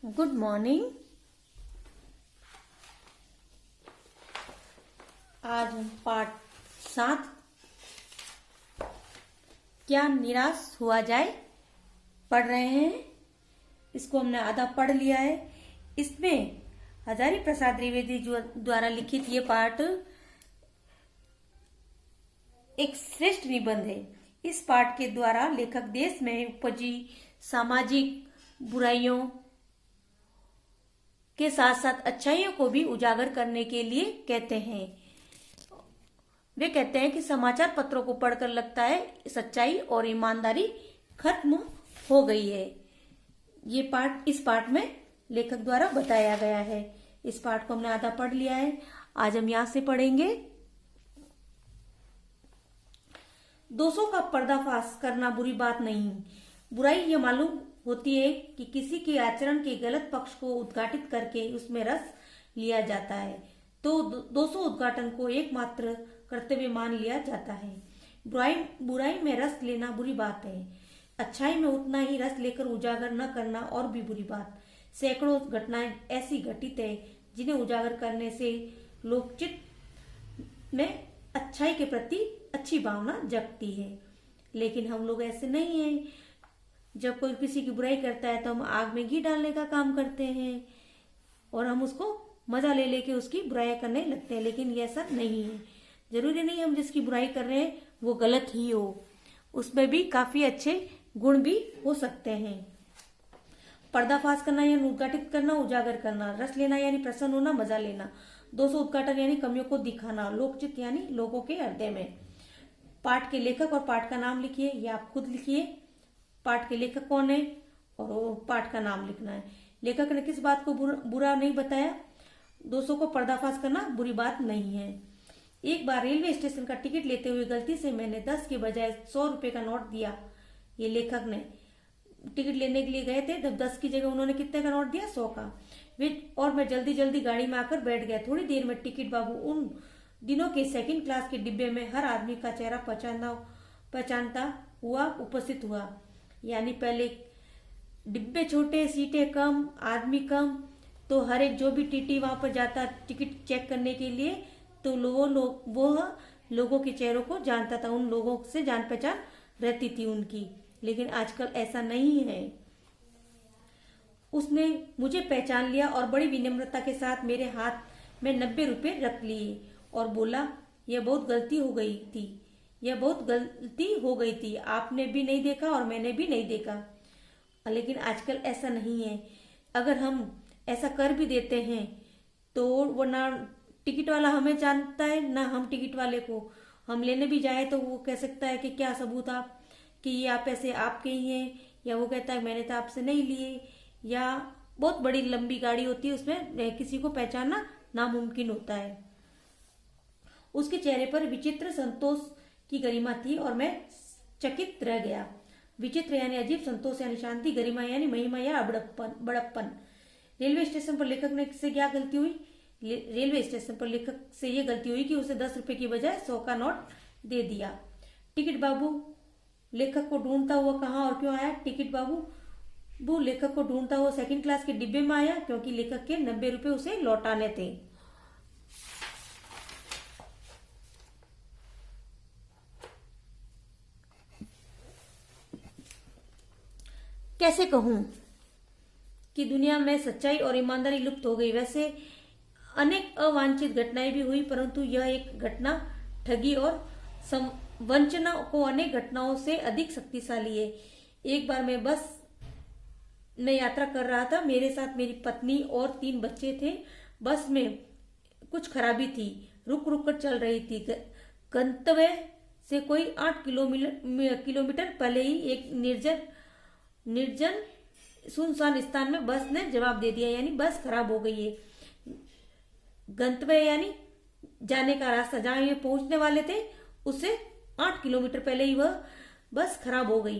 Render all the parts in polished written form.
Good morning. आज हम पाठ 7 क्या निराश हुआ जाए पढ़ रहे हैं। इसको हमने आधा पढ़ लिया है। इसमें हजारी प्रसाद द्विवेदी द्वारा लिखित ये पाठ एक श्रेष्ठ निबंध है। इस पाठ के द्वारा लेखक देश में उपजी सामाजिक बुराइयों के साथ साथ अच्छाइयों को भी उजागर करने के लिए कहते हैं। वे कहते हैं कि समाचार पत्रों को पढ़कर लगता है सच्चाई और ईमानदारी खत्म हो गई है। ये पाठ इस पाठ में लेखक द्वारा बताया गया है। इस पाठ को हमने आधा पढ़ लिया है। आज हम यहां से पढ़ेंगे। दोषों का पर्दाफाश करना बुरी बात नहीं। बुराई यह मालूम होती है कि किसी के आचरण के गलत पक्ष को उद्घाटित करके उसमें रस लिया जाता है, तो दोषों उद्घाटन को एकमात्र कर्तव्य मान लिया जाता है। बुराई में रस लेना बुरी बात है। अच्छाई में उतना ही रस लेकर उजागर न करना और भी बुरी बात। सैकड़ों घटनाएं ऐसी घटित है जिन्हें उजागर करने से लोकचित्त में अच्छाई के प्रति अच्छी भावना जगती है, लेकिन हम लोग ऐसे नहीं हैं। जब कोई किसी की बुराई करता है तो हम आग में घी डालने का काम करते हैं और हम उसको मजा ले लेके उसकी बुराई करने लगते हैं, लेकिन ये ऐसा नहीं है। जरूरी नहीं हम जिसकी बुराई कर रहे हैं वो गलत ही हो, उसमें भी काफी अच्छे गुण भी हो सकते हैं। पर्दाफाश करना यानी उद्घाटित करना, उजागर करना। रस लेना यानी प्रसन्न होना, मजा लेना। दोषों उद्घाटन यानी कमियों को दिखाना। लोकचित यानी लोगों के हृदय में। पाठ के लेखक और पाठ का नाम लिखिए, या आप खुद लिखिए। पाठ के लेखक कौन है और वो पाठ का नाम लिखना है। लेखक ने किस बात को बुरा नहीं बताया। दोषों को पर्दाफाश करना बुरी बात नहीं है। एक बार रेलवे स्टेशन का टिकट लेते हुए गलती से मैंने 10 के बजाय 100 रुपए का नोट दिया। ये लेखक ने टिकट लेने के लिए गए थे, तब 10 की जगह उन्होंने कितने का नोट दिया, 100 का। और मैं जल्दी जल्दी गाड़ी में आकर बैठ गया। थोड़ी देर में टिकट बाबू उन दिनों के सेकंड क्लास के डिब्बे में हर आदमी का चेहरा पहचानता हुआ उपस्थित हुआ। यानी पहले डिब्बे छोटे, सीटें कम, आदमी कम, तो हर एक जो भी टीटी वहां पर जाता टिकट चेक करने के लिए, तो वो लोगों के चेहरों को जानता था। उन लोगों से जान पहचान रहती थी उनकी। लेकिन आजकल ऐसा नहीं है। उसने मुझे पहचान लिया और बड़ी विनम्रता के साथ मेरे हाथ में 90 रुपए रख लिए और बोला, यह बहुत गलती हो गई थी। आपने भी नहीं देखा और मैंने भी नहीं देखा। लेकिन आजकल ऐसा नहीं है। अगर हम ऐसा कर भी देते हैं तो वो ना टिकट वाला हमें जानता है ना हम टिकट वाले को। हम लेने भी जाए तो वो कह सकता है कि क्या सबूत आप कि ये आप पैसे आपके ही हैं, या वो कहता है मैंने तो आपसे नहीं लिए। या बहुत बड़ी लंबी गाड़ी होती है, उसमें किसी को पहचानना नामुमकिन होता है। उसके चेहरे पर विचित्र संतोष की गरिमा थी और मैं चकित रह गया। विचित्र यानी अजीब, संतोष यानी शांति, गरिमा यानी महिमा या बड़प्पन। रेलवे स्टेशन पर लेखक से क्या गलती हुई? रेलवे स्टेशन पर लेखक से ये गलती हुई कि उसे 10 रुपए की बजाय 100 का नोट दे दिया। टिकट बाबू लेखक को ढूंढता हुआ कहाँ और क्यों आया? टिकट बाबू लेखक को ढूंढता हुआ सेकंड क्लास के डिब्बे में आया, क्योंकि लेखक के 90 रुपए उसे लौटाने थे। कैसे कहूं कि दुनिया में सच्चाई और ईमानदारी लुप्त हो गई। वैसे अनेक अवांछित घटनाएं भी हुई, परंतु यह एक घटना ठगी और वंचना को अनेक घटनाओं से अधिक शक्तिशाली है। एक बार मैं बस में यात्रा कर रहा था। मेरे साथ मेरी पत्नी और 3 बच्चे थे। बस में कुछ खराबी थी, रुक रुक कर चल रही थी। गंतव्य से कोई 8 किलोमीटर पहले ही एक निर्जन सुनसान स्थान में बस ने जवाब दे दिया, यानी बस खराब हो गई है। गंतव्य यानी जाने का रास्ता, जहां ये पहुंचने वाले थे उससे 8 किलोमीटर पहले ही वह बस खराब हो गई।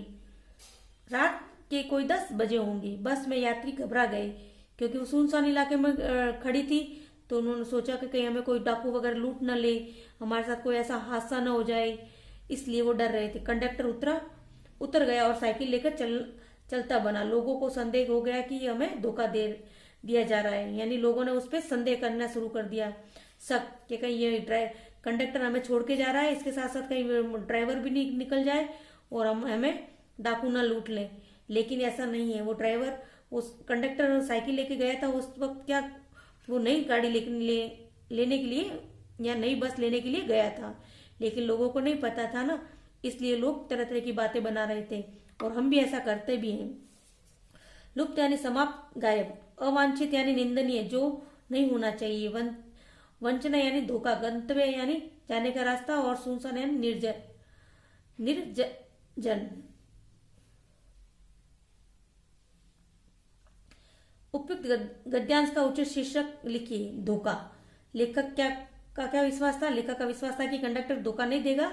रात के कोई 10 बजे होंगे। बस में यात्री घबरा गए, क्योंकि वो सुनसान इलाके में खड़ी थी। तो उन्होंने सोचा कि कहीं हमें कोई डाकू वगैरह लूट न ले, हमारे साथ कोई ऐसा हादसा न हो जाए, इसलिए वो डर रहे थे। कंडक्टर उतर गया और साइकिल लेकर चलता बना। लोगों को संदेह हो गया कि हमें धोखा दे दिया जा रहा है, यानी लोगों ने उस पर संदेह करना शुरू कर दिया, शक कि कहीं ये कंडक्टर हमें छोड़ के जा रहा है, इसके साथ साथ कहीं ड्राइवर भी निकल जाए और हमें डाकू ना लूट लें। लेकिन ऐसा नहीं है। वो ड्राइवर, उस कंडक्टर साइकिल लेके गया था उस वक्त, क्या वो नई गाड़ी लेने के लिए या नई बस लेने के लिए गया था, लेकिन लोगों को नहीं पता था ना, इसलिए लोग तरह तरह की बातें बना रहे थे, और हम भी ऐसा करते भी हैं। लुप्त यानी समाप्त, गायब। अवांछित यानी निंदनीय, जो नहीं होना चाहिए। वंचना यानी धोखा। गंतव्य यानी जाने का रास्ता, और सुनसान यानी निर्जन। उपयुक्त गद्यांश का उचित शीर्षक लिखिए। धोखा। लेखक क्या विश्वास था? लेखक का विश्वास था कि कंडक्टर धोखा नहीं देगा,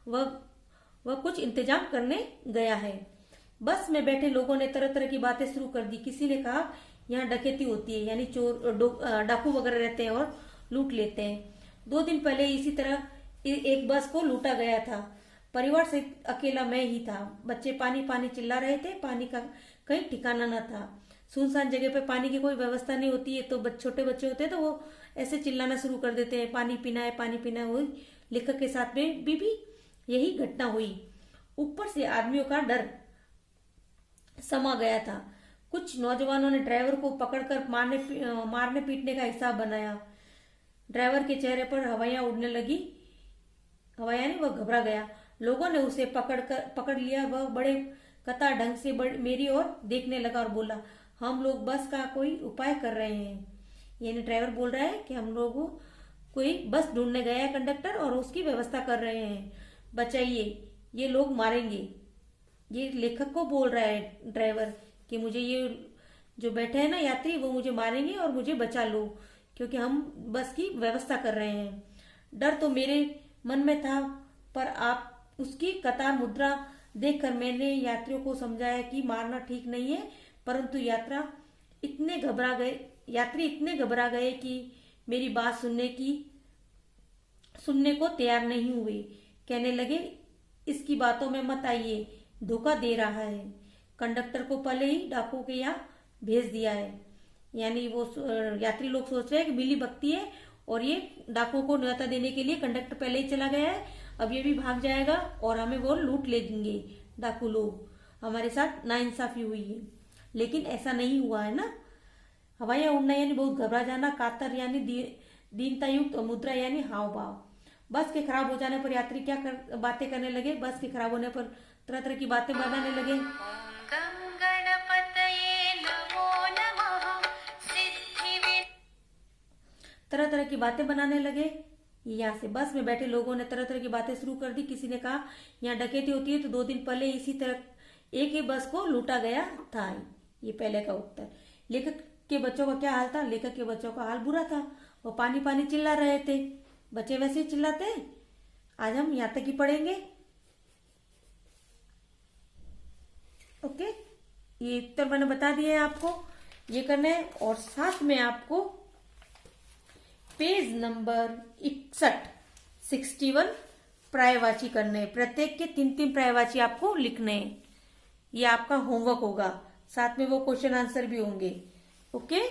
वह कुछ इंतजाम करने गया है। बस में बैठे लोगों ने तरह तरह की बातें शुरू कर दी। किसी ने कहा यहाँ डकैती होती है, यानी चोर डाकू वगैरह रहते हैं और लूट लेते हैं। 2 दिन पहले इसी तरह एक बस को लूटा गया था। परिवार से अकेला मैं ही था। बच्चे पानी पानी चिल्ला रहे थे। पानी का कहीं ठिकाना न था। सुनसान जगह पे पानी की कोई व्यवस्था नहीं होती है, तो छोटे बच्चे होते हैं तो वो ऐसे चिल्लाना शुरू कर देते हैं, पानी पीना है, पानी पीना है। लेखक के साथ में भी यही घटना हुई। ऊपर से आदमियों का डर समा गया था। कुछ नौजवानों ने ड्राइवर को पकड़कर मारने पीटने का हिसाब बनाया। ड्राइवर के चेहरे पर हवाइयां उड़ने लगी। हवाइयां नहीं, वह घबरा गया। लोगों ने उसे पकड़ लिया। वह बड़े कतार ढंग से मेरी ओर देखने लगा और बोला, हम लोग बस का कोई उपाय कर रहे हैं। यानी ड्राइवर बोल रहा है कि हम लोग कोई बस ढूंढने गया है कंडक्टर, और उसकी व्यवस्था कर रहे हैं, बचाइए, ये लोग मारेंगे। ये लेखक को बोल रहा है ड्राइवर कि मुझे ये जो बैठे हैं ना यात्री, वो मुझे मारेंगे और मुझे बचा लो, क्योंकि हम बस की व्यवस्था कर रहे हैं। डर तो मेरे मन में था, पर आप उसकी कतार मुद्रा देखकर मैंने यात्रियों को समझाया कि मारना ठीक नहीं है, परंतु यात्री इतने घबरा गए कि मेरी बात सुनने को तैयार नहीं हुए। कहने लगे, इसकी बातों में मत आइए, धोखा दे रहा है। कंडक्टर को पहले ही डाकू के यहाँ भेज दिया है। यानी वो यात्री लोग सोच रहे हैं कि मिली भगती है, और ये डाकू को न्योता देने के लिए कंडक्टर पहले ही चला गया है, अब ये भी भाग जाएगा और हमें वो लूट ले देंगे डाकू लोग। हमारे साथ नाइंसाफी हुई है, लेकिन ऐसा नहीं हुआ है ना। हवाइयां उड़ना यानी बहुत घबरा जाना। कातर यानी दीनता युक्त, और मुद्रा यानी हाव भाव। बस के खराब हो जाने पर यात्री बातें करने लगे। बस के खराब होने पर तरह तरह की बातें बनाने लगे। तरह तरह की बातें बनाने लगे। यहाँ से बस में बैठे लोगों ने तरह तरह की बातें शुरू कर दी। किसी ने कहा यहाँ डकैती होती है, तो 2 दिन पहले इसी तरह एक ही बस को लूटा गया था। ये पहले का उत्तर। लेखक के बच्चों का क्या हाल था? लेखक के बच्चों का हाल बुरा था। वो पानी पानी चिल्ला रहे थे। बच्चे वैसे ही चिल्लाते हैं। आज हम यहाँ तक ही पढ़ेंगे। ओके, ये उत्तर मैंने बता दिए हैं आपको, ये करना है। और साथ में आपको पेज नंबर 61 पर्यायवाची करने हैं। प्रत्येक के 3-3 पर्यायवाची आपको लिखने हैं। ये आपका होमवर्क होगा। साथ में वो क्वेश्चन आंसर भी होंगे। ओके।